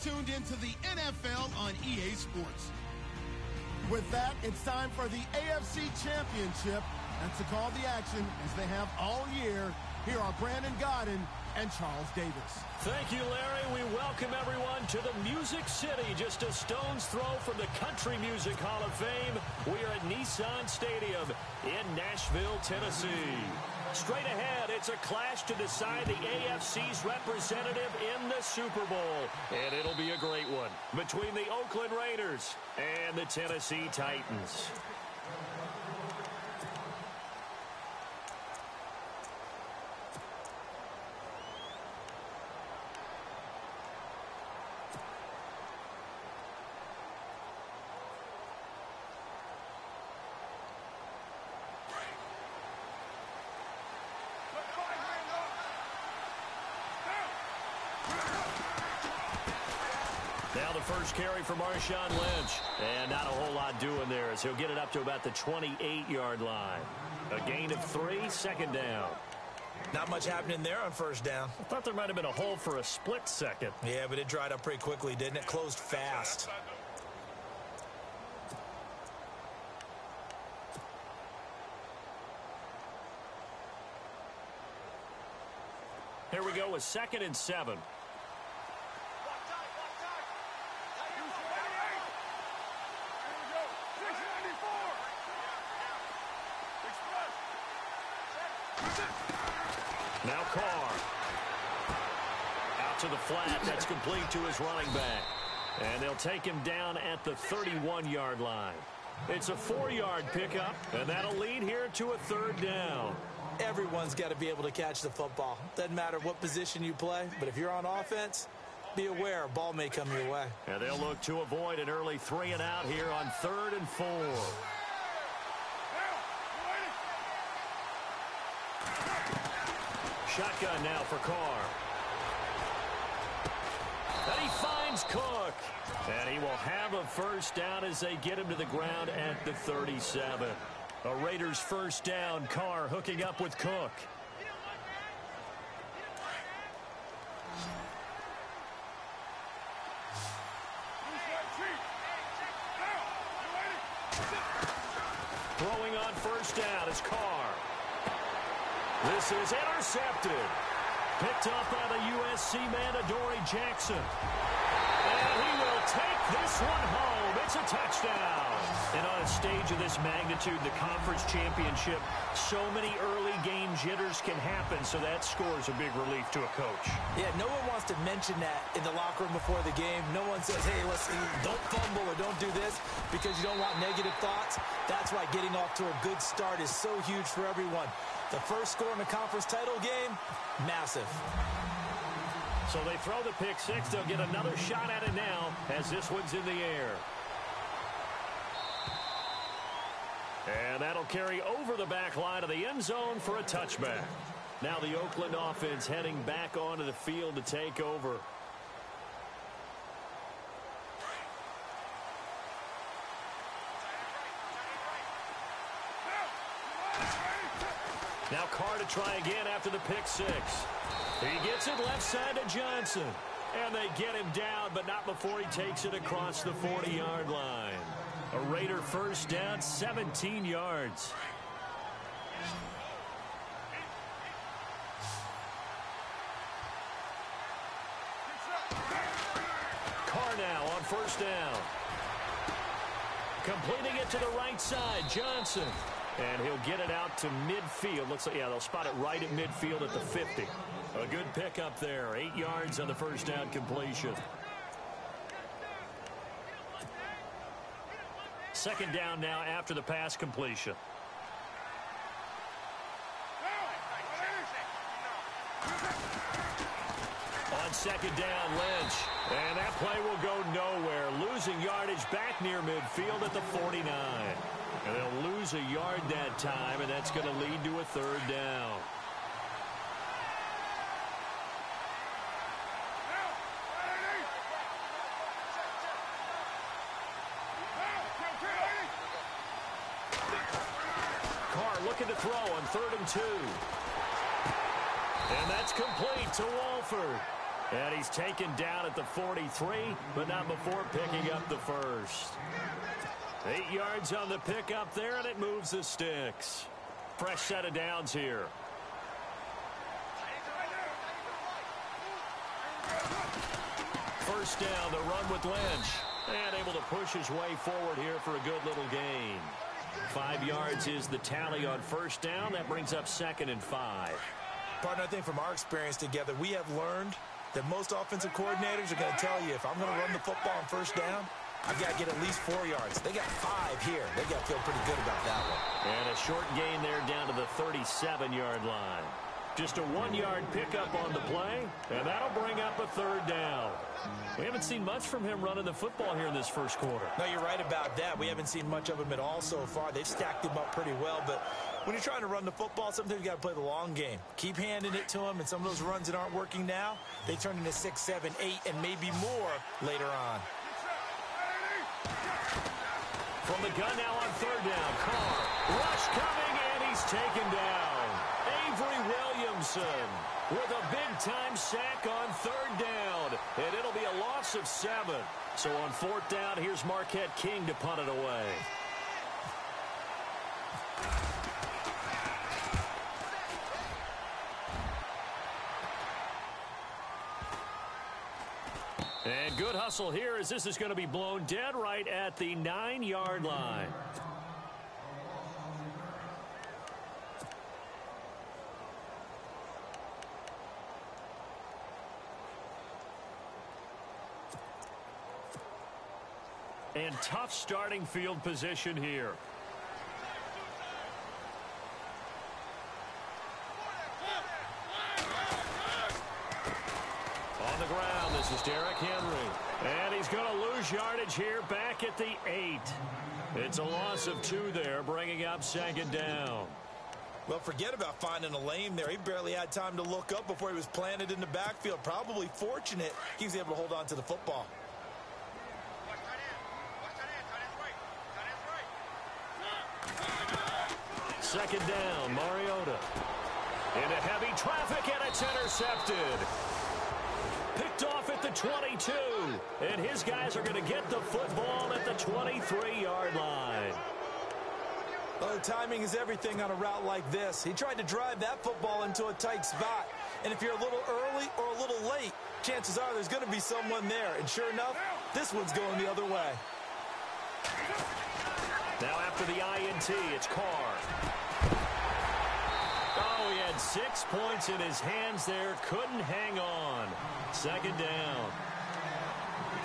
tuned into the NFL on EA Sports. With that, it's time for the AFC Championship. And to call the action, as they have all year, here are Brandon Godden and Charles Davis. Thank you, Larry. We welcome everyone to the Music City, just a stone's throw from the Country Music Hall of Fame. We are at Nissan Stadium in Nashville, Tennessee. Straight ahead, it's a clash to decide the AFC's representative in the Super Bowl. And it'll be a great one between the Oakland Raiders and the Tennessee Titans. Now the first carry for Marshawn Lynch. And not a whole lot doing there as he'll get it up to about the 28-yard line. A gain of 3, second down. Not much happening there on first down. I thought there might have been a hole for a split second. Yeah, but it dried up pretty quickly, didn't it? Closed fast. Here we go with 2nd and 7. Now Carr. Out to the flat. That's complete to his running back. And they'll take him down at the 31-yard line. It's a 4-yard pickup, and that'll lead here to a 3rd down. Everyone's got to be able to catch the football. Doesn't matter what position you play, but if you're on offense, be aware a ball may come your way. And they'll look to avoid an early 3 and out here on 3rd and 4. Shotgun now for Carr. And he finds Cook. And he will have a first down as they get him to the ground at the 37. A Raiders first down. Carr hooking up with Cook. Throwing on first down is Carr. This is intercepted. Picked up by the USC man, Adoree Jackson. And he will take this one home. It's a touchdown. And on a stage of this magnitude, the conference championship, so many early game jitters can happen, so that scores a big relief to a coach. Yeah, no one wants to mention that in the locker room before the game. No one says, hey, listen, don't fumble or don't do this because you don't want negative thoughts. That's why getting off to a good start is so huge for everyone. The first score in the conference title game, massive. So they throw the pick 6. They'll get another shot at it now as this one's in the air. And that'll carry over the back line of the end zone for a touchback. Now the Oakland offense heading back onto the field to take over. Now Carr to try again after the pick 6. He gets it left side to Johnson. And they get him down, but not before he takes it across the 40-yard line. A Raider first down, 17 yards. Carr now on first down. Completing it to the right side, Johnson. And he'll get it out to midfield. Looks like, yeah, they'll spot it right at midfield at the 50. A good pickup there. 8 yards on the first down completion. Second down now after the pass completion. On second down, Lynch. And that play will go nowhere. Losing yardage back near midfield at the 49. And they'll lose a yard that time, and that's going to lead to a third down. Carr looking to throw on 3rd and 2. And that's complete to Walford. And he's taken down at the 43, but not before picking up the first. 8 yards on the pickup there, and it moves the sticks. Fresh set of downs here. First down, the run with Lynch. And able to push his way forward here for a good little gain. 5 yards is the tally on first down. That brings up 2nd and 5. Partner, I think from our experience together, we have learned that most offensive coordinators are going to tell you, if I'm going to run the football on first down, I've got to get at least 4 yards. They got 5 here. They got to feel pretty good about that one. And a short gain there down to the 37-yard line. Just a 1-yard pickup on the play, and that'll bring up a 3rd down. We haven't seen much from him running the football here in this first quarter. No, you're right about that. We haven't seen much of him at all so far. They've stacked him up pretty well, but when you're trying to run the football, sometimes you got to play the long game. Keep handing it to him, and some of those runs that aren't working now, they turn into 6, 7, 8, and maybe more later on. From the gun now on 3rd down. Carr, rush coming, and he's taken down. Avery Williamson with a big-time sack on 3rd down, and it'll be a loss of 7. So on 4th down, here's Marquette King to punt it away. And good hustle here as this is going to be blown dead right at the 9-yard line. And tough starting field position here. On the ground, this is Derrick Henry. And he's going to lose yardage here back at the 8. It's a loss of 2 there, bringing up 2nd down. Well, forget about finding a lane there. He barely had time to look up before he was planted in the backfield. Probably fortunate he was able to hold on to the football. 2nd down, Mariota. Into heavy traffic, and it's intercepted. Picked off at the 22. And his guys are going to get the football at the 23-yard line. Well, the timing is everything on a route like this. He tried to drive that football into a tight spot. And if you're a little early or a little late, chances are there's going to be someone there. And sure enough, this one's going the other way. Now after the INT, it's Carr. Oh, he had 6 points in his hands there. Couldn't hang on. 2nd down.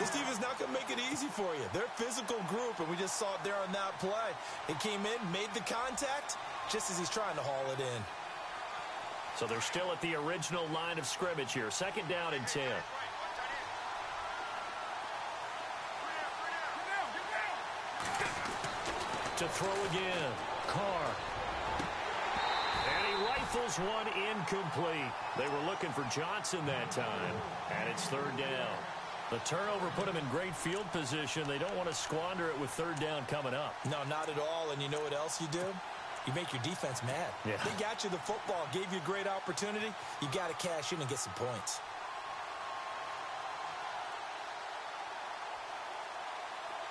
This team is not going to make it easy for you. They're a physical group, and we just saw it there on that play. It came in, made the contact, just as he's trying to haul it in. So they're still at the original line of scrimmage here. 2nd down and 10. To throw again. Carr. And he rifles one incomplete. They were looking for Johnson that time. And it's 3rd down. The turnover put them in great field position. They don't want to squander it with 3rd down coming up. No, not at all. And you know what else you do? You make your defense mad. Yeah. They got you the football, gave you a great opportunity. You got to cash in and get some points.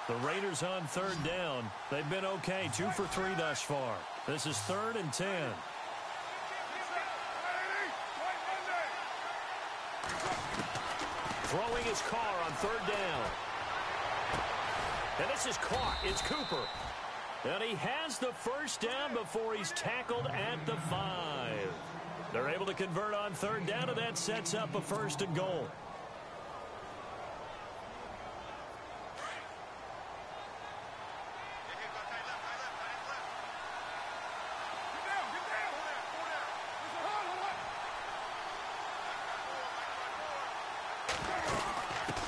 The Raiders on 3rd down. They've been okay. 2 for 3 thus far. This is 3rd and 10. Throwing his Carr on 3rd down. And this is caught. It's Cooper. And he has the first down before he's tackled at the 5. They're able to convert on 3rd down, and that sets up a 1st and goal.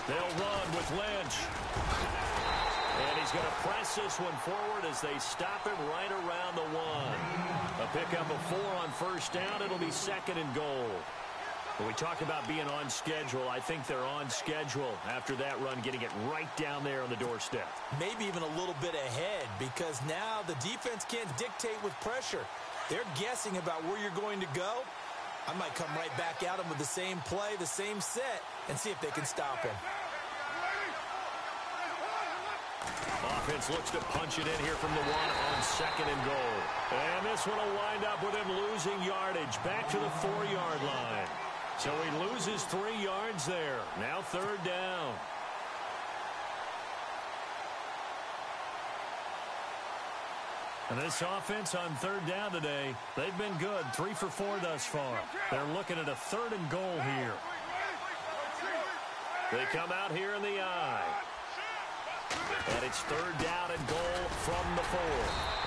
They'll run with Lynch. And he's going to press this one forward as they stop him right around the 1. A pickup of 4 on 1st down. It'll be 2nd and goal. When we talk about being on schedule, I think they're on schedule after that run, getting it right down there on the doorstep. Maybe even a little bit ahead, because now the defense can't dictate with pressure. They're guessing about where you're going to go, I might come right back at them with the same play, the same set, and see if they can stop him. Offense looks to punch it in here from the 1 on 2nd and goal. And this one will wind up with him losing yardage back to the 4-yard line. So he loses 3 yards there. Now 3rd down. And this offense on 3rd down today, they've been good. 3 for 4 thus far. They're looking at a 3rd and goal here. They come out here in the I. And it's 3rd down and goal from the 4.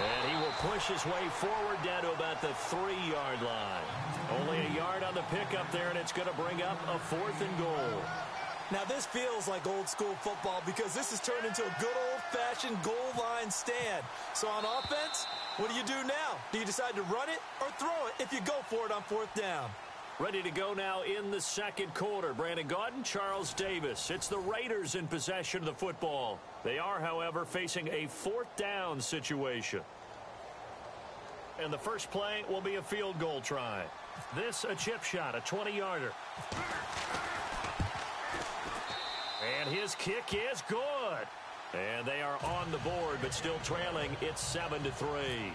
And he will push his way forward down to about the 3-yard line. Only a yard on the pickup there, and it's going to bring up a 4th and goal. Now, this feels like old-school football because this has turned into a good old-fashioned goal line stand. So on offense, what do you do now? Do you decide to run it or throw it if you go for it on 4th down? Ready to go now in the 2nd quarter. Brandon Gaudin, Charles Davis. It's the Raiders in possession of the football. They are, however, facing a 4th down situation. And the first play will be a field goal try. This a chip shot, a 20-yarder. And his kick is good. And they are on the board, but still trailing. It's 7-3.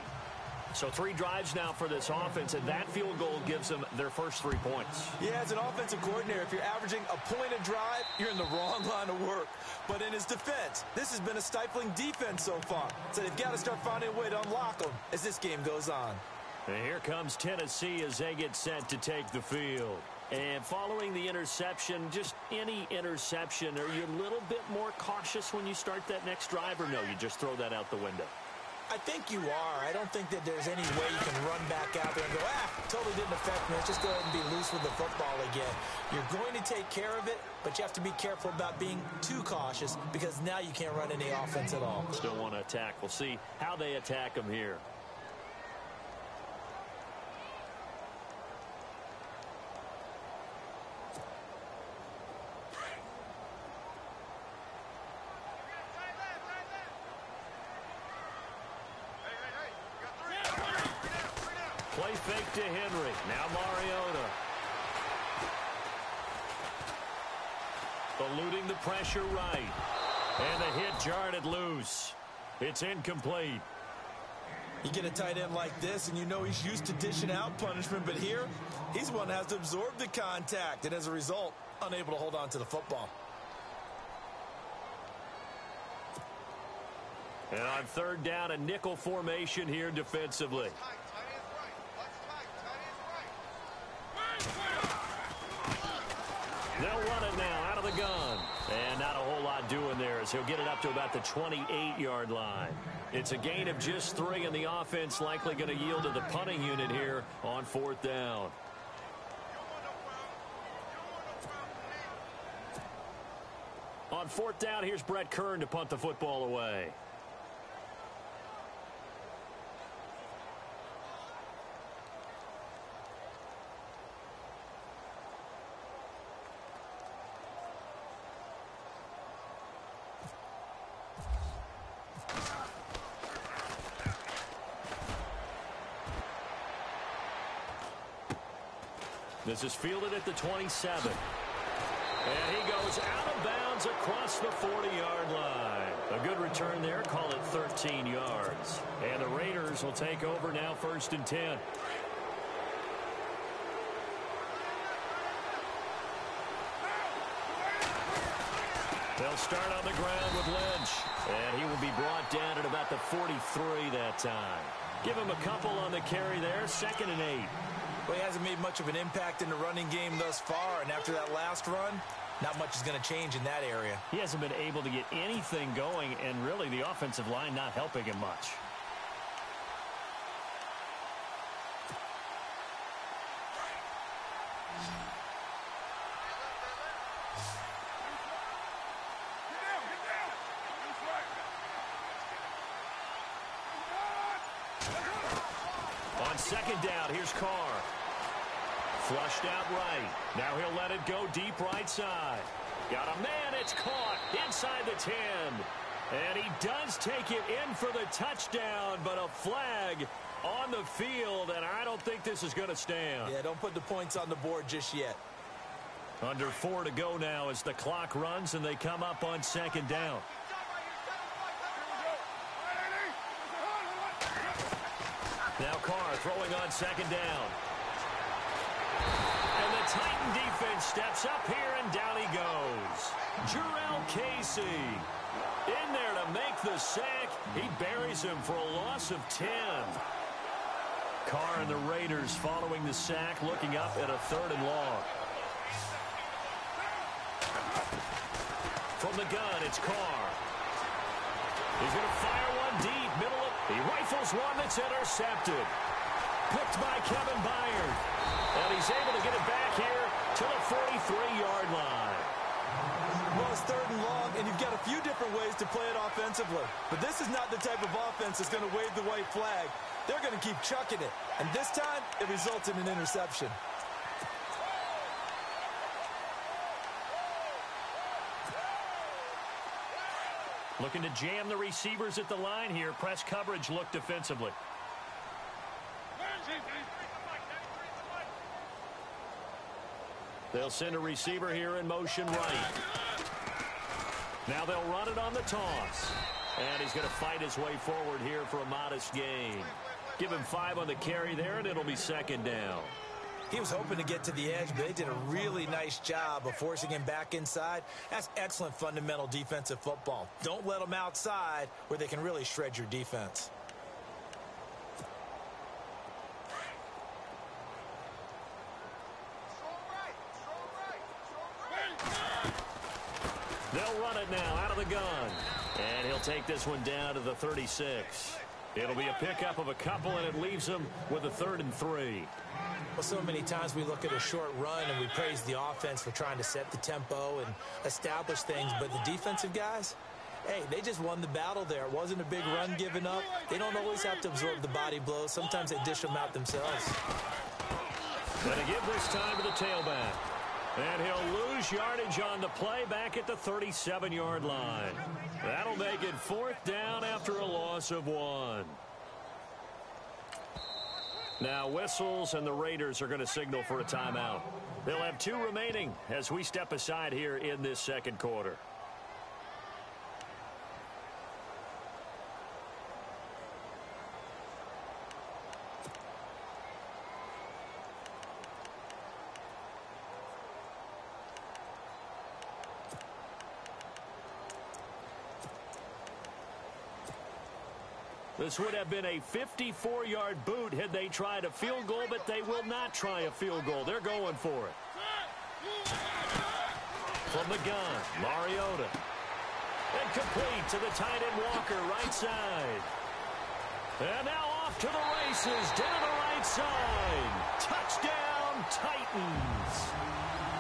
So 3 drives now for this offense, and that field goal gives them their first 3 points. Yeah, as an offensive coordinator, if you're averaging a point a drive, you're in the wrong line of work. But in his defense, this has been a stifling defense so far. So they've got to start finding a way to unlock them as this game goes on. And here comes Tennessee as they get set to take the field. And following the interception, just any interception, are you a little bit more cautious when you start that next drive, or no, you just throw that out the window? I think you are. I don't think that there's any way you can run back out there and go, totally didn't affect me. Let's just go ahead and be loose with the football again. You're going to take care of it, but you have to be careful about being too cautious because now you can't run any offense at all. Still want to attack. We'll see how they attack them here. Play fake to Henry. Now Mariota. Eluding the pressure right. And the hit jarred it loose. It's incomplete. You get a tight end like this, and you know he's used to dishing out punishment, but here, he's the one that has to absorb the contact, and as a result, unable to hold on to the football. And on 3rd down, a nickel formation here defensively. They'll run it now out of the gun. And not a whole lot doing there as he'll get it up to about the 28-yard line. It's a gain of just 3, and the offense likely going to yield to the punting unit here on 4th down. On 4th down, here's Brett Kern to punt the football away. This is fielded at the 27. And he goes out of bounds across the 40-yard line. A good return there. Call it 13 yards. And the Raiders will take over now 1st and 10. They'll start on the ground with Lynch. And he will be brought down at about the 43 that time. Give him a couple on the carry there. 2nd and 8. Well, he hasn't made much of an impact in the running game thus far, and after that last run, not much is going to change in that area. He hasn't been able to get anything going, and really the offensive line not helping him much. On 2nd down, here's Carr. Flushed out right. Now he'll let it go deep right side. Got a man, it's caught inside the 10. And he does take it in for the touchdown, but a flag on the field, and I don't think this is going to stand. Yeah, don't put the points on the board just yet. Under 4 to go now as the clock runs, and they come up on second down. Now Carr throwing on second down. And the Titan defense steps up here, and down he goes. Jarrell Casey in there to make the sack. He buries him for a loss of 10. Carr and the Raiders following the sack, looking up at a 3rd and long. From the gun, it's Carr. He's going to fire one deep, middle of. He rifles one that's intercepted. Picked by Kevin Byard. And he's able to get it back here to the 43-yard line. Well, it's 3rd and long, and you've got a few different ways to play it offensively. But this is not the type of offense that's going to wave the white flag. They're going to keep chucking it. And this time, it results in an interception. Looking to jam the receivers at the line here. Press coverage look defensively. They'll send a receiver here in motion right. Now they'll run it on the toss. And he's going to fight his way forward here for a modest gain. Give him 5 on the carry there, and it'll be second down. He was hoping to get to the edge, but they did a really nice job of forcing him back inside. That's excellent fundamental defensive football. Don't let them outside where they can really shred your defense. They'll run it now out of the gun. And he'll take this one down to the 36. It'll be a pickup of a couple, and it leaves them with a 3rd and 3. Well, so many times we look at a short run and we praise the offense for trying to set the tempo and establish things, but the defensive guys, hey, they just won the battle there. It wasn't a big run given up. They don't always have to absorb the body blows. Sometimes they dish them out themselves. Going to give this time to the tailback. And he'll lose yardage on the play back at the 37-yard line. That'll make it 4th down after a loss of 1. Now whistles, and the Raiders are going to signal for a timeout. They'll have 2 remaining as we step aside here in this second quarter. This would have been a 54-yard boot had they tried a field goal, but they will not try a field goal. They're going for it. From the gun, Mariota. And complete to the tight end Walker, right side. And now off to the races, down the right side. Touchdown, Titans.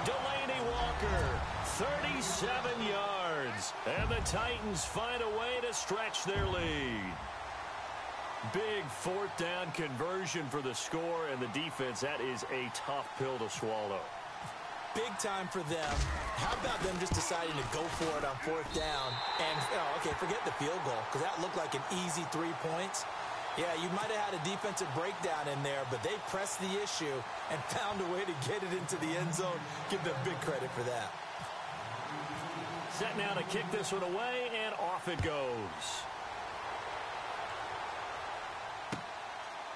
Delaney Walker, 37 yards. And the Titans find a way to stretch their lead. Big 4th down conversion for the score, and the defense, that is a tough pill to swallow. Big time for them. How about them just deciding to go for it on 4th down? And, okay, forget the field goal, because that looked like an easy 3 points. Yeah, you might have had a defensive breakdown in there, but they pressed the issue and found a way to get it into the end zone. Give them big credit for that. Set now to kick this one away, and off it goes.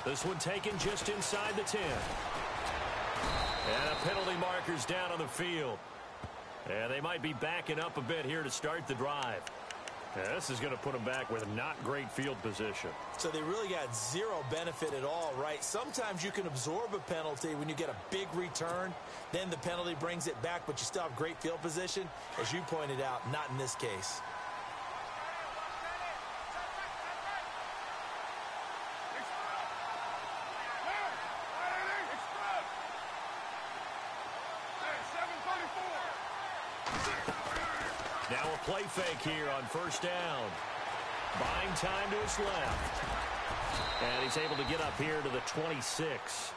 This one taken just inside the 10. And a penalty marker's down on the field. And they might be backing up a bit here to start the drive. Yeah, this is going to put them back with not great field position. So they really got 0 benefit at all, right? Sometimes you can absorb a penalty when you get a big return. Then the penalty brings it back, but you still have great field position. As you pointed out, not in this case. Now a play fake here on 1st down. Buying time to his left. And he's able to get up here to the 26.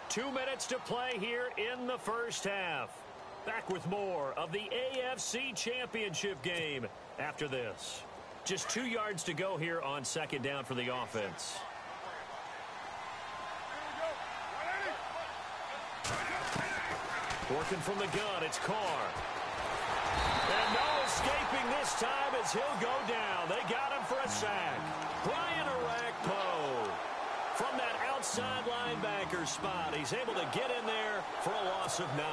2 minutes to play here in the 1st half. Back with more of the AFC Championship game after this. Just 2 yards to go here on second down for the offense. Working from the gun, it's Carr. And no escaping this time as he'll go down. They got him for a sack. Brian Arakpo from that outside linebacker spot. He's able to get in there for a loss of 9.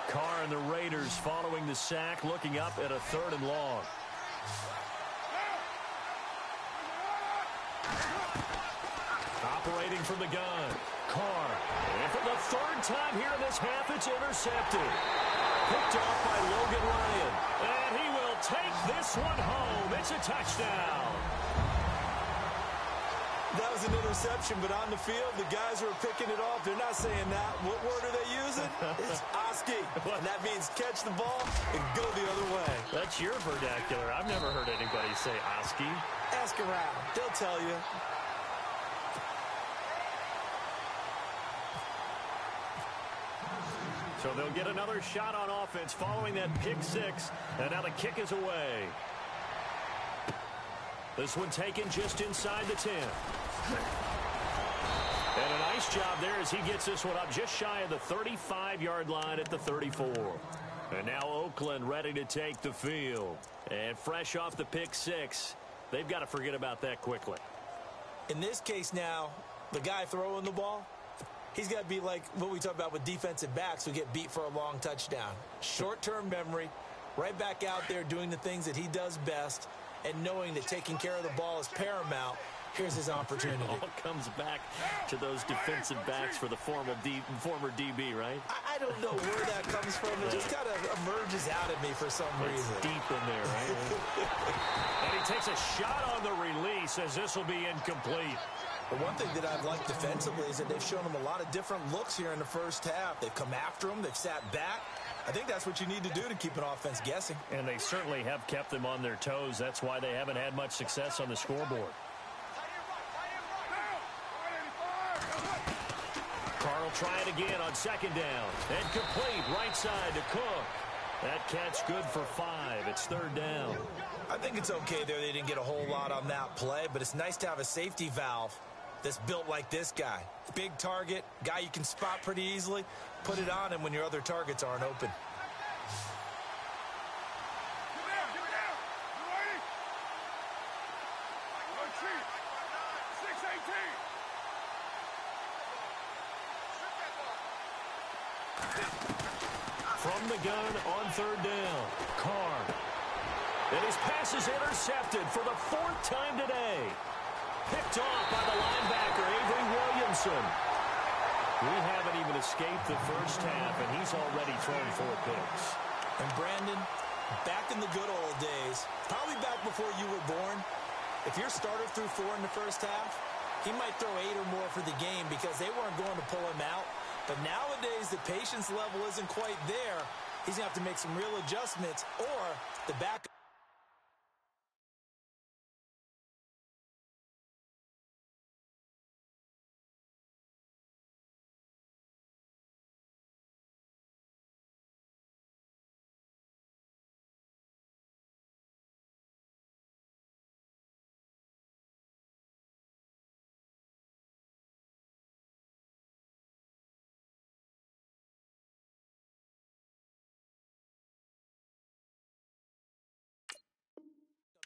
Carr and the Raiders following the sack, looking up at a 3rd and long. Operating from the gun, Carr. And for the 3rd time here in this half, it's intercepted. Picked off by Logan Ryan. And he will take this one home. It's a touchdown. That was an interception, but on the field, the guys who are picking it off, they're not saying that. What word are they using? It's Oski. And that means catch the ball and go the other way. That's your vernacular. I've never heard anybody say Oski. Ask around. They'll tell you. So they'll get another shot on offense following that pick 6. And now the kick is away. This one taken just inside the 10. And a nice job there as he gets this one up just shy of the 35-yard line at the 34. And now Oakland ready to take the field. And fresh off the pick 6, they've got to forget about that quickly. In this case now, the guy throwing the ball, he's got to be like what we talk about with defensive backs who get beat for a long touchdown. Short-term memory, right back out there doing the things that he does best, and knowing that taking care of the ball is paramount. Here's his opportunity. It all comes back to those defensive backs for the former DB, right? I don't know where that comes from. It just kind of emerges out at me for some reason. Deep in there, right? And he takes a shot on the release as this will be incomplete. The one thing that I've liked defensively is that they've shown him a lot of different looks here in the first half. They've come after him. They've sat back. I think that's what you need to do to keep an offense guessing. And they certainly have kept them on their toes. That's why they haven't had much success on the scoreboard. Carr will try it again on second down. And complete right side to Cook. That catch good for 5. It's 3rd down. I think it's okay there. They didn't get a whole lot on that play, but it's nice to have a safety valve that's built like this guy. Big target, guy you can spot pretty easily. Put it on him when your other targets aren't open. From the gun on 3rd down, Carr. And his pass is intercepted for the 4th time today. Picked off by the linebacker, Avery Williamson. We haven't even escaped the first half, and he's already thrown 4 picks. And Brandon, back in the good old days, probably back before you were born, if your starter threw 4 in the first half, he might throw 8 or more for the game because they weren't going to pull him out. But nowadays, the patience level isn't quite there. He's going to have to make some real adjustments, or the back.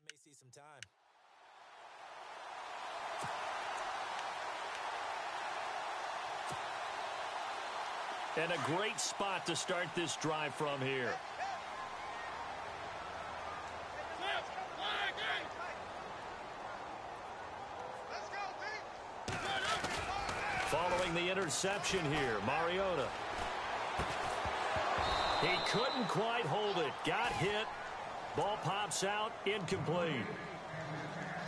May see some time. And a great spot to start this drive from here. Following the interception here, Mariota. He couldn't quite hold it. Got hit. Ball pops out, incomplete.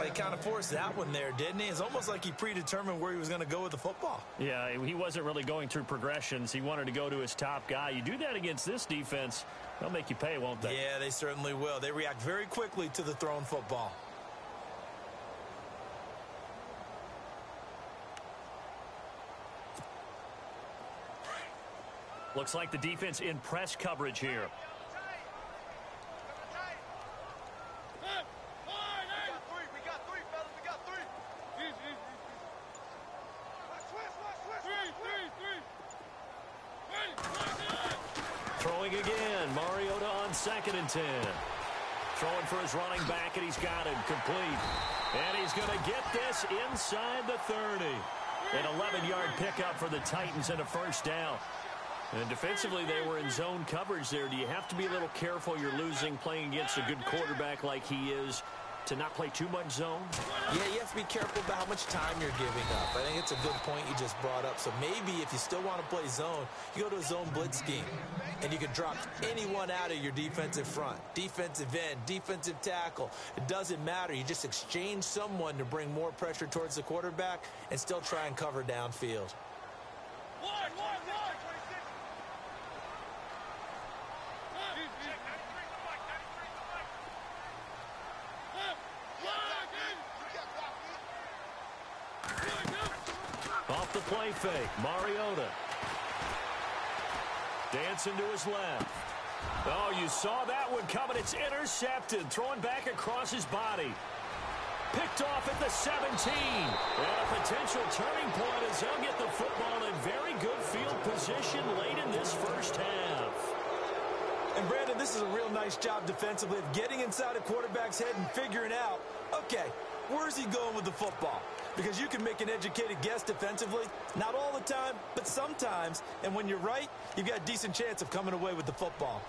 He kind of forced that one there, didn't he? It's almost like he predetermined where he was going to go with the football. Yeah, he wasn't really going through progressions. He wanted to go to his top guy. You do that against this defense, they'll make you pay, won't they? Yeah, they certainly will. They react very quickly to the thrown football. Looks like the defense in press coverage here. Throwing again. Mariota on 2nd and 10. Throwing for his running back, and he's got him complete. And he's going to get this inside the 30. An 11-yard pickup for the Titans and a first down. And defensively, they were in zone coverage there. Do you have to be a little careful? You're losing playing against a good quarterback like he is to not play too much zone? Yeah, you have to be careful about how much time you're giving up. I think it's a good point you just brought up. So maybe if you still want to play zone, you go to a zone blitz scheme. And you can drop anyone out of your defensive front. Defensive end, defensive tackle. It doesn't matter. You just exchange someone to bring more pressure towards the quarterback and still try and cover downfield. Off the play fake, Mariota. Dancing to his left. Oh, you saw that one coming. It's intercepted. Throwing back across his body. Picked off at the 17. And a potential turning point as they'll get the football in very good field position late in this first half. And, Brandon, this is a real nice job defensively of getting inside a quarterback's head and figuring out, okay, where's he going with the football? Because you can make an educated guess defensively. Not all the time, but sometimes. And when you're right, you've got a decent chance of coming away with the football.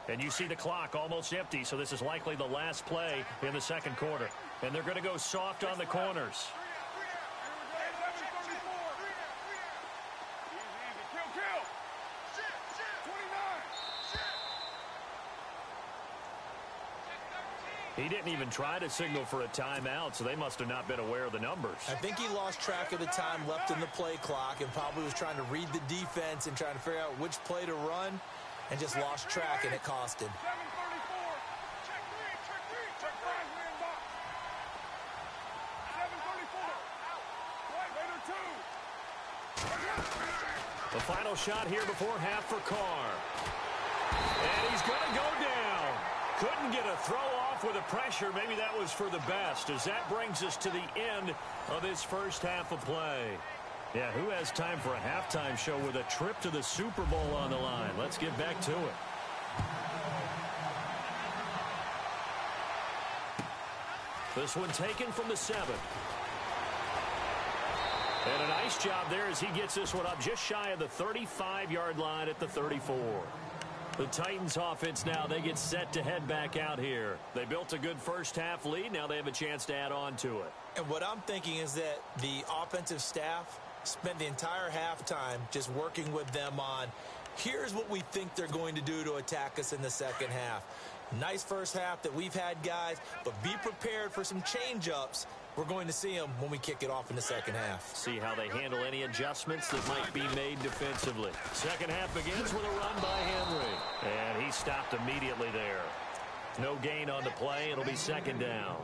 And you see the clock almost empty, so this is likely the last play in the second quarter. And they're going to go soft on the corners. He didn't even try to signal for a timeout, so they must have not been aware of the numbers. I think he lost track of the time left in the play clock and probably was trying to read the defense and trying to figure out which play to run and just lost track, and it cost him. The final shot here before half for Carr. And he's going to go down. Couldn't get a throw off with the pressure. Maybe that was for the best, as that brings us to the end of this first half of play. Yeah, who has time for a halftime show with a trip to the Super Bowl on the line? Let's get back to it. This one taken from the 7. And a nice job there as he gets this one up just shy of the 35-yard line at the 34. The Titans offense now, they get set to head back out here. They built a good first half lead. Now they have a chance to add on to it. And what I'm thinking is that the offensive staff spent the entire halftime just working with them on, here's what we think they're going to do to attack us in the second half. Nice first half that we've had, guys, but be prepared for some change-ups. We're going to see them when we kick it off in the second half. See how they handle any adjustments that might be made defensively. Second half begins with a run by Henry. And he stopped immediately there. No gain on the play. It'll be second down.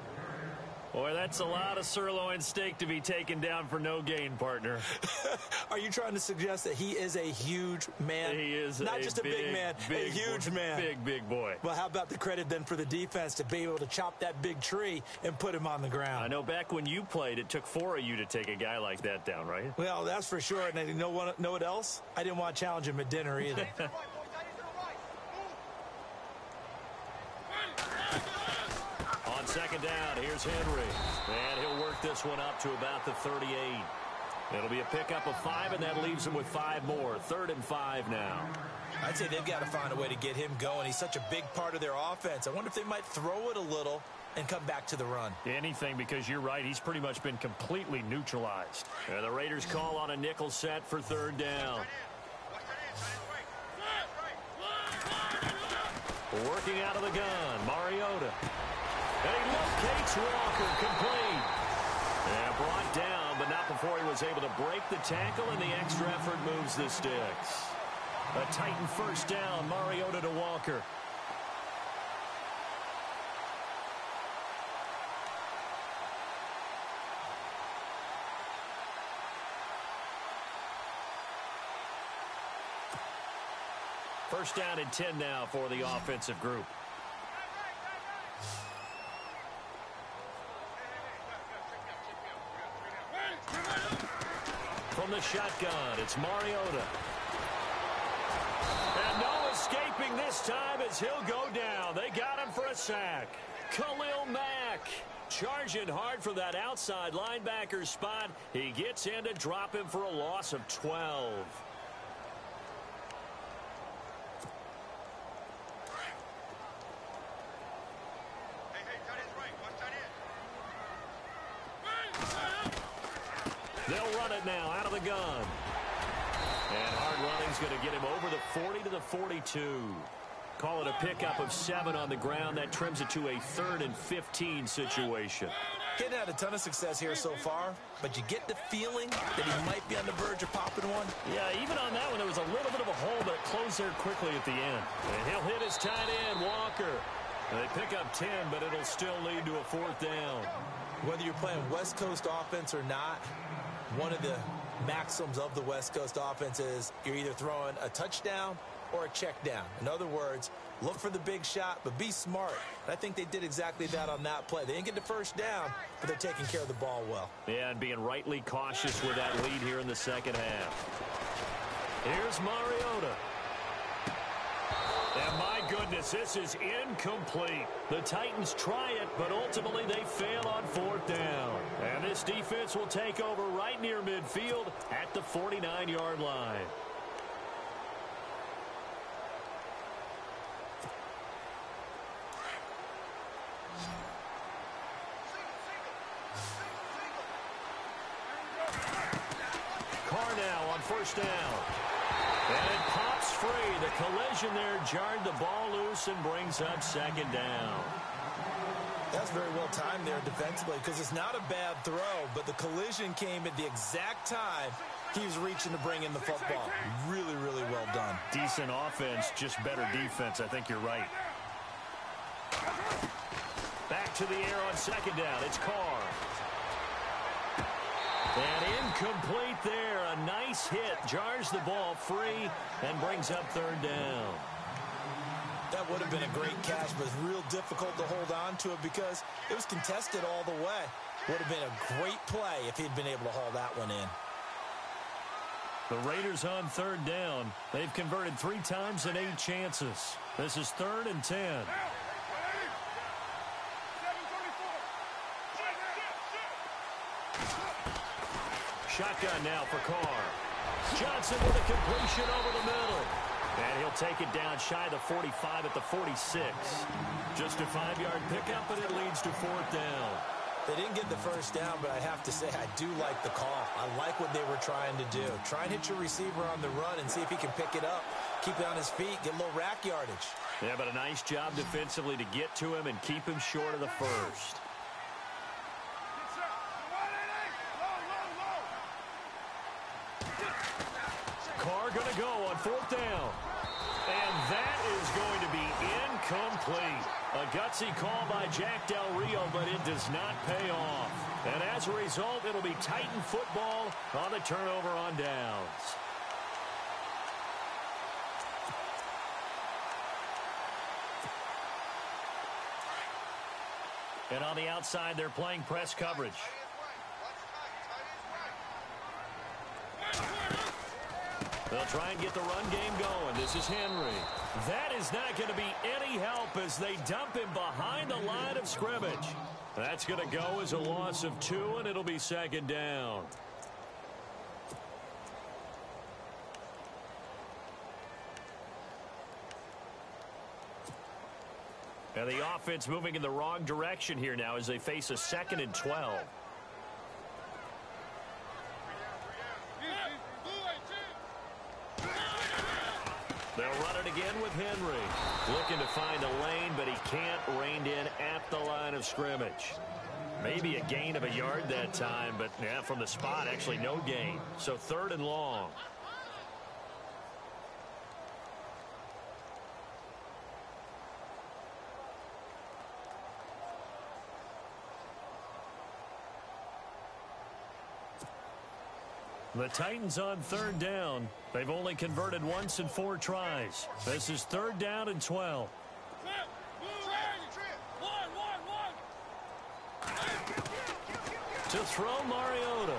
Boy, that's a lot of sirloin steak to be taken down for no gain, partner. Are you trying to suggest that he is a huge man? He is not just a big man, a huge man. Big boy. Well, how about the credit then for the defense to be able to chop that big tree and put him on the ground? I know back when you played, it took 4 of you to take a guy like that down, right? Well, that's for sure. And you know what else? I didn't want to challenge him at dinner either. On second down, here's Henry. And he'll work this one up to about the 38. It'll be a pickup of 5, and that leaves him with 5 more. 3rd and 5 now. I'd say they've got to find a way to get him going. He's such a big part of their offense. I wonder if they might throw it a little and come back to the run. Anything, because you're right. He's pretty much been completely neutralized. And the Raiders call on a nickel set for 3rd down. Working out of the gun, Mariota. And he locates Walker, complete. And brought down, but not before he was able to break the tackle, and the extra effort moves the sticks. A Titan first down, Mariota to Walker. First down and 10 now for the offensive group. From the shotgun, it's Mariota. And no escaping this time as he'll go down. They got him for a sack. Khalil Mack charging hard for that outside linebacker spot. He gets in to drop him for a loss of 12. They'll run it now out of the gun. And hard running's going to get him over the 40 to the 42. Call it a pickup of 7 on the ground. That trims it to a 3rd and 15 situation. Getting had a ton of success here so far, but you get the feeling that he might be on the verge of popping one. Yeah, even on that one, there was a little bit of a hole, but it closed there quickly at the end. And he'll hit his tight end, Walker. And they pick up 10, but it'll still lead to a 4th down. Whether you're playing West Coast offense or not, one of the maxims of the West Coast offense is you're either throwing a touchdown or a check down. In other words, look for the big shot, but be smart. And I think they did exactly that on that play. They didn't get the first down, but they're taking care of the ball well. Yeah, and being rightly cautious with that lead here in the second half. Here's Mariota. And my goodness, this is incomplete. The Titans try it, but ultimately they fail on 4th down. And this defense will take over right near midfield at the 49-yard line. Carr now on first down. And it pops free. The collision there jarred the ball loose and brings up 2nd down. That's very well timed there defensively because it's not a bad throw, but the collision came at the exact time he was reaching to bring in the football. Really, really well done. Decent offense, just better defense. I think you're right. Back to the air on 2nd down. It's Carr. And incomplete there. A nice hit. Jars the ball free and brings up 3rd down. That would have been a great catch, but it's real difficult to hold on to it because it was contested all the way. Would have been a great play if he'd been able to haul that one in. The Raiders on 3rd down. They've converted 3 times in 8 chances. This is 3rd and 10. Shotgun now for Carr. Johnson with a completion over the middle. And he'll take it down shy of the 45 at the 46. Just a 5-yard pickup, but it leads to 4th down. They didn't get the first down, but I have to say I do like the call. I like what they were trying to do. Try and hit your receiver on the run and see if he can pick it up, keep it on his feet, get a little rack yardage. Yeah, but a nice job defensively to get to him and keep him short of the first. Carr going to go on 4th down. And that is going to be incomplete. A gutsy call by Jack Del Rio, but it does not pay off. And as a result, it'll be Titan football on the turnover on downs. And on the outside, they're playing press coverage. They'll try and get the run game going. This is Henry. That is not going to be any help as they dump him behind the line of scrimmage. That's going to go as a loss of 2, and it'll be 2nd down. And the offense moving in the wrong direction here now as they face a 2nd and 12. They'll run it again with Henry. Looking to find a lane, but he can't. Reined in at the line of scrimmage. Maybe a gain of a yard that time, but yeah, from the spot, actually no gain. So 3rd and long. The Titans on third down. They've only converted once in 4 tries. This is 3rd down and 12. To throw Mariota.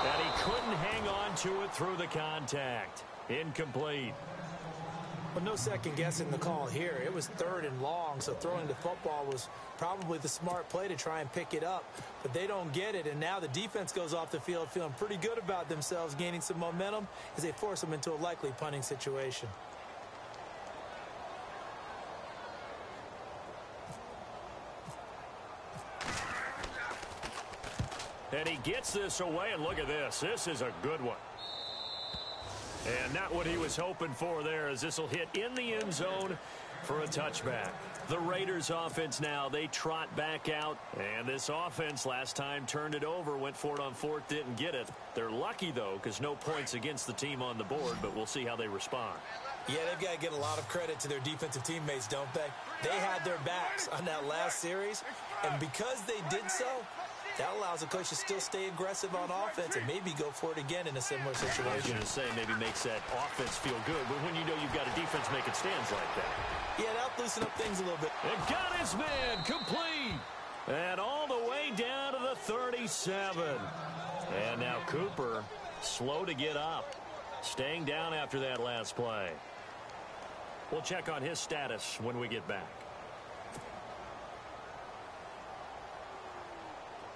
And he couldn't hang on to it through the contact. Incomplete. Well, no second guessing the call here. It was 3rd and long, so throwing the football was probably the smart play to try and pick it up. But they don't get it, and now the defense goes off the field feeling pretty good about themselves, gaining some momentum as they force them into a likely punting situation. And he gets this away, and look at this. This is a good one. And not what he was hoping for there, as this will hit in the end zone for a touchback. The Raiders offense now, they trot back out. And this offense last time turned it over, went for it on 4th, didn't get it. They're lucky, though, because no points against the team on the board, but we'll see how they respond. Yeah, they've got to get a lot of credit to their defensive teammates, don't they? They had their backs on that last series, and because they did so, that allows the coach to still stay aggressive on offense and maybe go for it again in a similar situation. I was going to say maybe makes that offense feel good, but when you know you've got a defense making stands like that. Yeah, that'll loosen up things a little bit. And got his man complete. And all the way down to the 37. And now Cooper slow to get up. Staying down after that last play. We'll check on his status when we get back.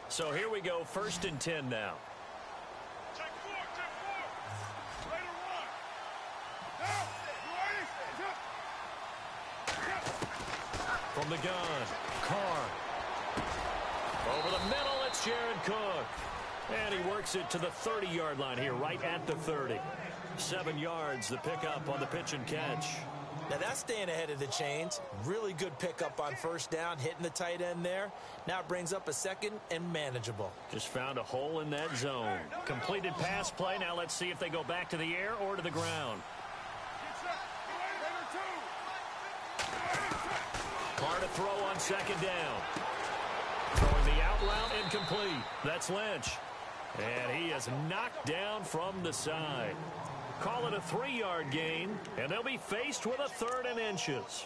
So here we go, 1st and 10 now. From the gun, Carr. Over the middle, it's Jared Cook. And he works it to the 30-yard line here, right at the 30. 7 yards, the pickup on the pitch and catch. Now that's staying ahead of the chains. Really good pickup on 1st down, hitting the tight end there. Now it brings up a 2nd and manageable. Just found a hole in that zone. Completed pass play. Now let's see if they go back to the air or to the ground. Carr to throw on 2nd down. Throwing the out route, incomplete. That's Lynch. And he is knocked down from the side. Call it a 3-yard gain, and they'll be faced with a 3rd and inches.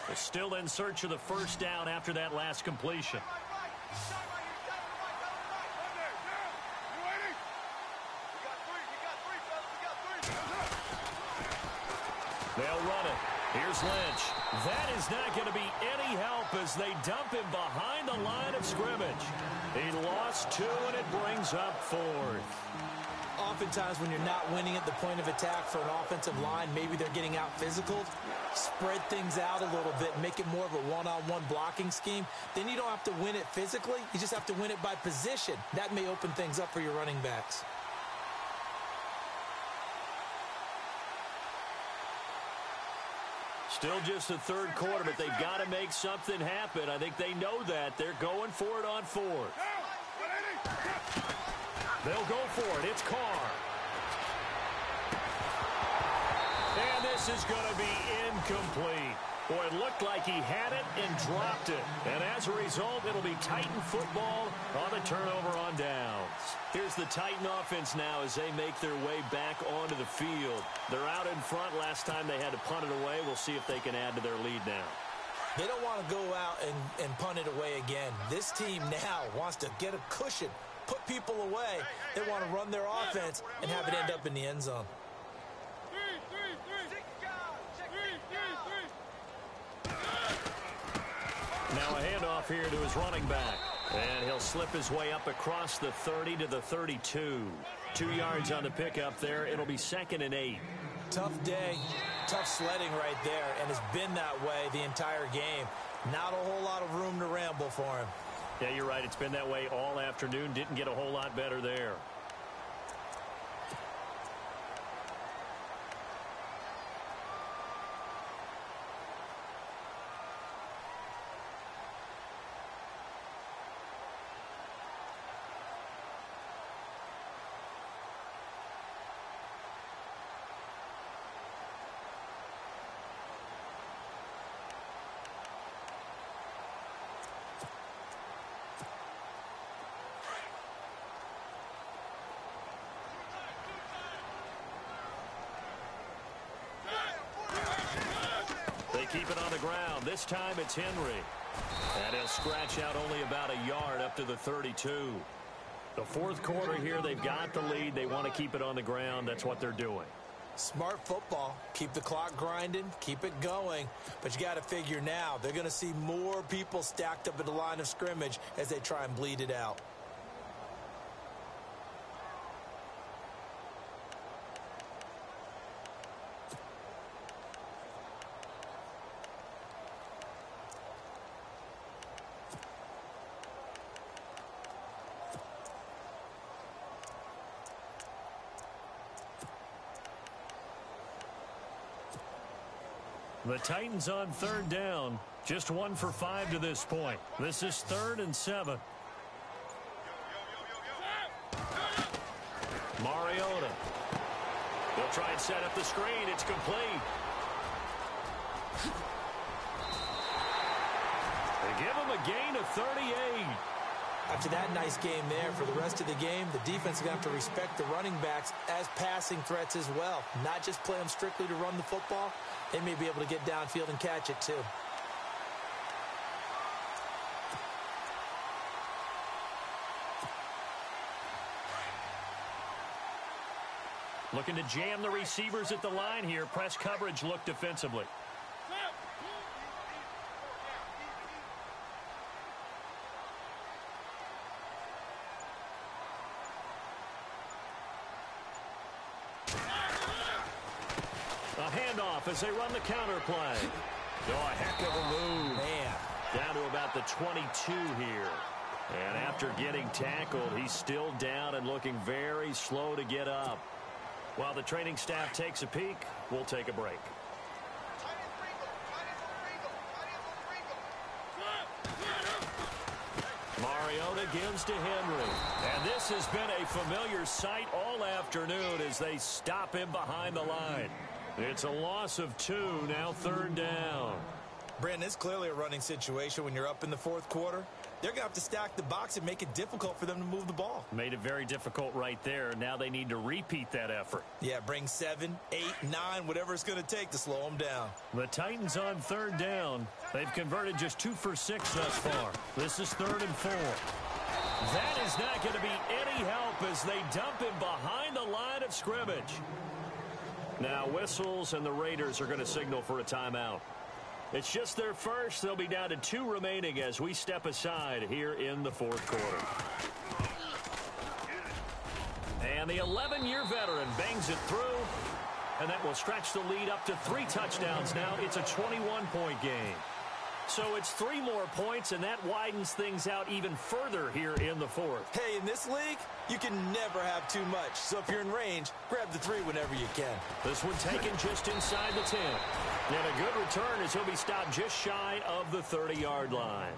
They're still in search of the 1st down after that last completion. They'll run it. Here's Lynch. That is not going to be any help as they dump him behind the line of scrimmage. He lost 2, and it brings up 4th. Oftentimes when you're not winning at the point of attack for an offensive line, maybe they're getting out physical, spread things out a little bit, make it more of a one-on-one blocking scheme. Then you don't have to win it physically. You just have to win it by position. That may open things up for your running backs. Still just the 3rd quarter, but they've got to make something happen. I think they know that. They're going for it on 4th. They'll go for it. It's Carr. And this is going to be incomplete. Boy, it looked like he had it and dropped it. And as a result, it'll be Titan football on the turnover on downs. Here's the Titan offense now as they make their way back onto the field. They're out in front. Last time they had to punt it away. We'll see if they can add to their lead now. They don't want to go out and punt it away again. This team now wants to get a cushion, put people away. They want to run their offense and have it end up in the end zone. Now a handoff here to his running back. And he'll slip his way up across the 30 to the 32. 2 yards on the pickup there. It'll be 2nd and 8. Tough day, tough sledding right there, and it's been that way the entire game. Not a whole lot of room to ramble for him. Yeah, you're right. It's been that way all afternoon. Didn't get a whole lot better there. keep it on the ground. This time it's Henry. And he'll scratch out only about a yard up to the 32. The fourth quarter here, they've got the lead. They want to keep it on the ground. That's what they're doing. Smart football. Keep the clock grinding. Keep it going. But you got to figure now, they're going to see more people stacked up at the line of scrimmage as they try and bleed it out. The Titans on third down. Just 1 for 5 to this point. This is 3rd and 7. Mariota. They'll try and set up the screen. It's complete. They give him a gain of 38. After that nice game there, for the rest of the game, the defense is going to have to respect the running backs as passing threats as well. Not just play them strictly to run the football. They may be able to get downfield and catch it too. Looking to jam the receivers at the line here. Press coverage look defensively. A handoff as they run the counter play. Oh, a heck of a move. Man. Down to about the 22 here. And after getting tackled, he's still down and looking very slow to get up. While the training staff takes a peek, we'll take a break. Mariota gives to Henry. And this has been a familiar sight all afternoon as they stop him behind the line. It's a loss of 2, now 3rd down. Brandon, it's clearly a running situation when you're up in the fourth quarter. They're going to have to stack the box and make it difficult for them to move the ball. Made it very difficult right there. Now they need to repeat that effort. Yeah, bring 7, 8, 9, whatever it's going to take to slow them down. The Titans on 3rd down. They've converted just 2 for 6 thus far. This is 3rd and 4. That is not going to be any help as they dump him behind the line of scrimmage. Now whistles and the Raiders are going to signal for a timeout. It's just their first. They'll be down to 2 remaining as we step aside here in the fourth quarter. And the 11-year veteran bangs it through, and that will stretch the lead up to 3 touchdowns now. It's a 21-point game. So it's 3 more points, and that widens things out even further here in the fourth. Hey, in this league, you can never have too much. So if you're in range, grab the 3 whenever you can. This one taken just inside the 10. And a good return as he'll be stopped just shy of the 30-yard line.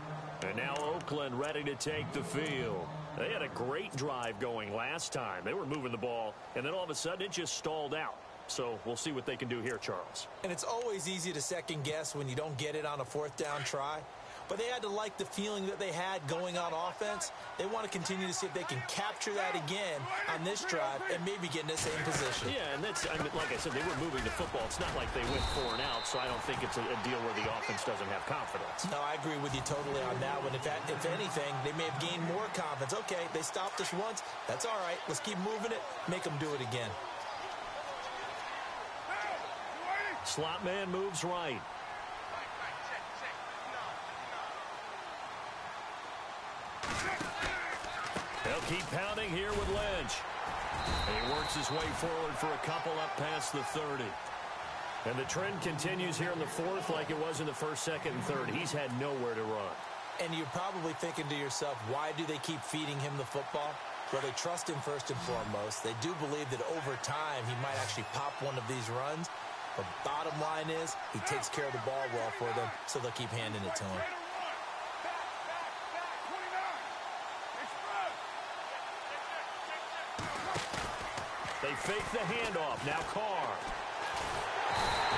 And now Oakland ready to take the field. They had a great drive going last time. They were moving the ball, and then all of a sudden it just stalled out. So we'll see what they can do here, Charles. And it's always easy to second guess when you don't get it on a 4th down try. But they had to like the feeling that they had going on offense. They want to continue to see if they can capture that again on this drive and maybe get in the same position. Yeah, and that's, I mean, like I said, they were moving the football. It's not like they went 4 and out, so I don't think it's a deal where the offense doesn't have confidence. No, I agree with you totally on that one. If anything, they may have gained more confidence. Okay, they stopped us once. That's all right. Let's keep moving it. Make them do it again. Slot man moves right. They'll keep pounding here with Lynch. And he works his way forward for a couple up past the 30. And the trend continues here in the fourth like it was in the first, second, and third. He's had nowhere to run. And you're probably thinking to yourself, why do they keep feeding him the football? Well, they trust him first and foremost. They do believe that over time he might actually pop one of these runs. But bottom line is he takes care of the ball well for them, so they'll keep handing it to him. They fake the handoff. Now Carr.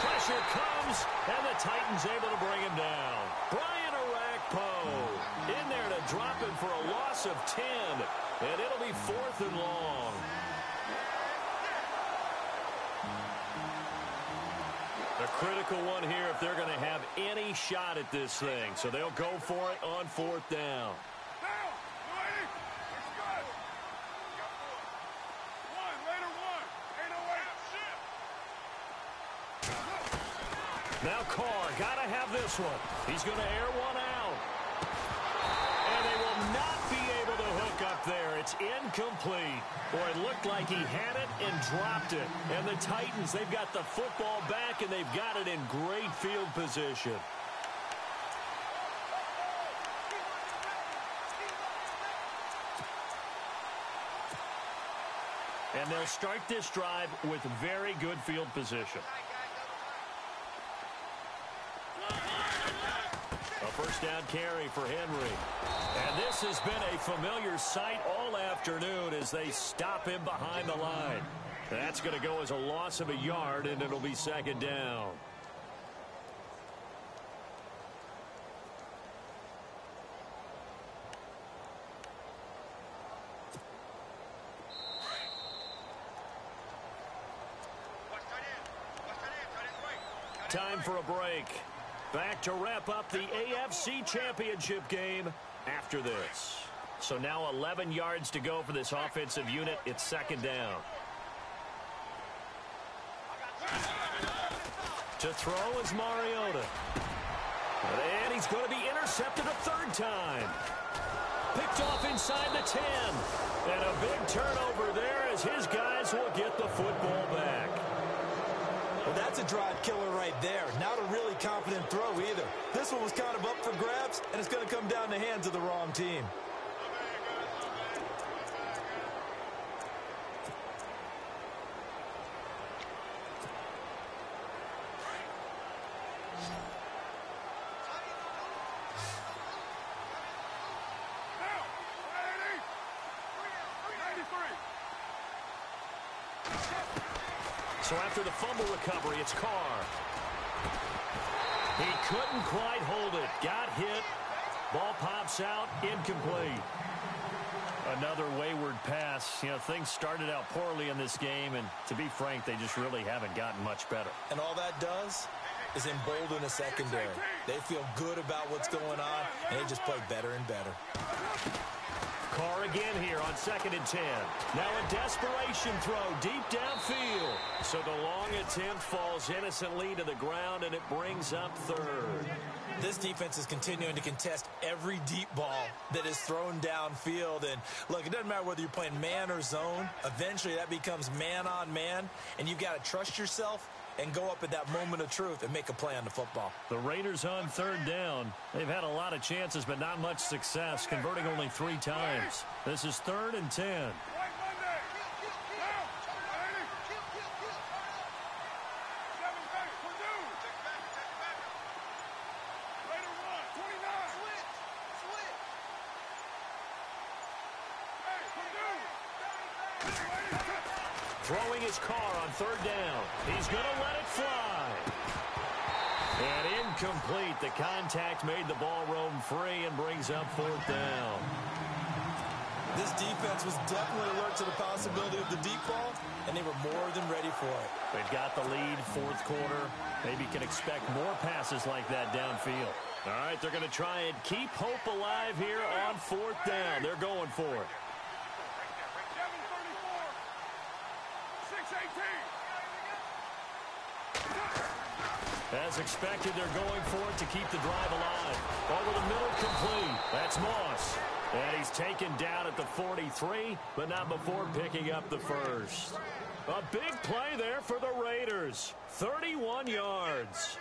Pressure comes, and the Titans able to bring him down. Brian Orakpo in there to drop him for a loss of 10, and it'll be 4th and long. The critical one here if they're going to have any shot at this thing. So they'll go for it on 4th down. Now Carr, got to have this one. He's going to air one out. And they will not be able to hook up there. It's incomplete. Boy, it looked like he had it and dropped it. And the Titans, they've got the football back, and they've got it in great field position. And they'll start this drive with very good field position. A first down carry for Henry. And this has been a familiar sight all afternoon as they stop him behind the line. That's going to go as a loss of a yard, and it'll be 2nd down. Time for a break. Back to wrap up the AFC Championship game after this. So now 11 yards to go for this offensive unit. It's 2nd down. To throw is Mariota. And he's going to be intercepted a 3rd time. Picked off inside the 10. And a big turnover there as his guys will get the football back. Well, that's a drive killer right there. Not a really confident throw either. This one was kind of up for grabs, and it's going to come down the hands of the wrong team. So after the fumble recovery, it's Carr. He couldn't quite hold it. Got hit. Ball pops out. Incomplete. Another wayward pass. You know, things started out poorly in this game, and to be frank, they just really haven't gotten much better. And all that does is embolden a secondary. They feel good about what's going on, and they just play better and better. Carr again here on 2nd and 10. Now a desperation throw deep downfield. So the long attempt falls innocently to the ground, and it brings up 3rd. This defense is continuing to contest every deep ball that is thrown downfield. And look, it doesn't matter whether you're playing man or zone. Eventually that becomes man on man, and you've got to trust yourself and go up at that moment of truth and make a play on the football. The Raiders on 3rd down. They've had a lot of chances, but not much success, converting only 3 times. This is 3rd and 10. Throwing his Carr on 3rd down. He's going to let it fly. And incomplete. The contact made the ball roam free and brings up 4th down. This defense was definitely alert to the possibility of the deep ball, and they were more than ready for it. They've got the lead, 4th quarter. Maybe can expect more passes like that downfield. All right, they're going to try and keep hope alive here on 4th down. They're going for it. As expected, they're going for it to keep the drive alive. Over the middle, complete. That's Moss. And he's taken down at the 43, but not before picking up the 1st. A big play there for the Raiders. 31 yards.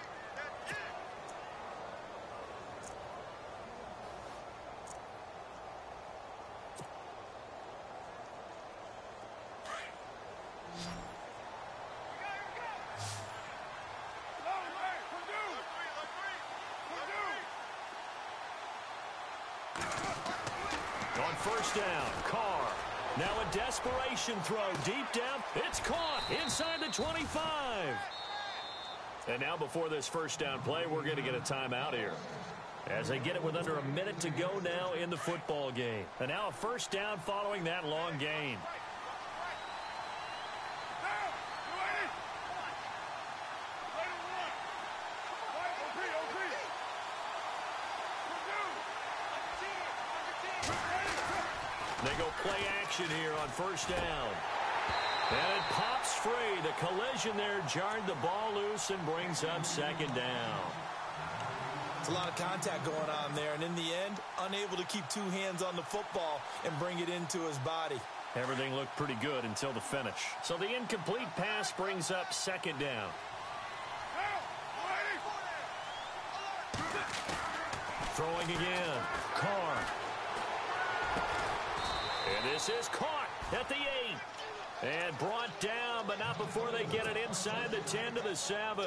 On 1st down, Carr. Now a desperation throw deep down. It's caught inside the 25. And now before this 1st down play, we're going to get a timeout here. As they get it with under a minute to go now in the football game. And now a 1st down following that long gain. They go play action here on first down. And it pops free. The collision there jarred the ball loose and brings up second down. It's a lot of contact going on there, and in the end, unable to keep two hands on the football and bring it into his body. Everything looked pretty good until the finish. So the incomplete pass brings up second down. Throwing again. Carr. And this is caught at the 8. And brought down, but not before they get it inside the 10 to the 7.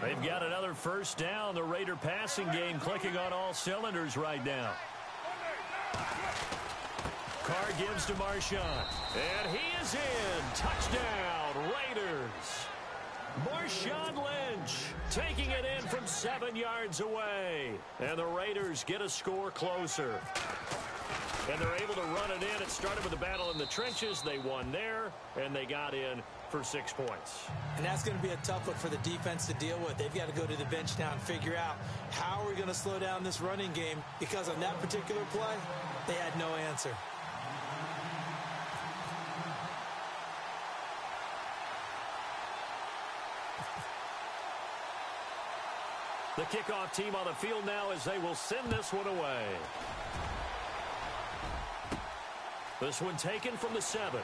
They've got another first down. The Raider passing game clicking on all cylinders right now. Carr gives to Marshawn. And he is in. Touchdown, Raiders. Marshawn Lynch taking it in from 7 yards away. And the Raiders get a score closer. And they're able to run it in. It started with a battle in the trenches. They won there, and they got in for 6 points. And that's going to be a tough one for the defense to deal with. They've got to go to the bench now and figure out how are we going to slow down this running game, because on that particular play, they had no answer. The kickoff team on the field now as they will send this one away. This one taken from the 7.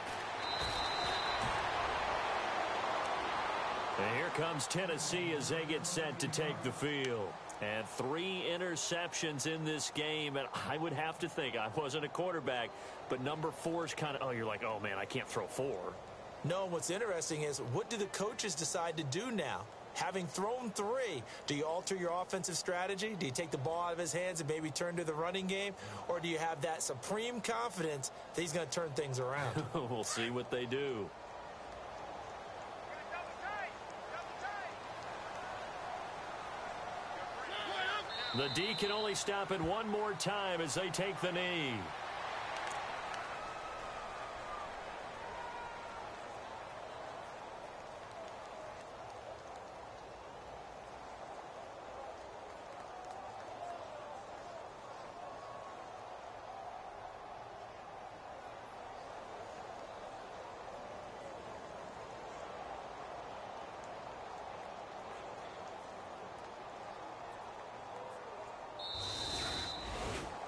And here comes Tennessee as they get set to take the field. And 3 interceptions in this game. And I would have to think, I wasn't a quarterback, but number 4 is kind of, you're like, oh, man, I can't throw 4. No, what's interesting is, what do the coaches decide to do now? Having thrown 3, do you alter your offensive strategy? Do you take the ball out of his hands and maybe turn to the running game? Or do you have that supreme confidence that he's going to turn things around? We'll see what they do. The D can only stop it one more time as they take the knee.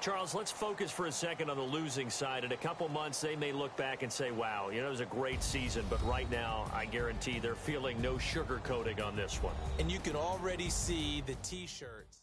Charles, let's focus for a second on the losing side. In a couple months, they may look back and say, wow, it was a great season. But right now, I guarantee they're feeling no sugarcoating on this one. And you can already see the T-shirts.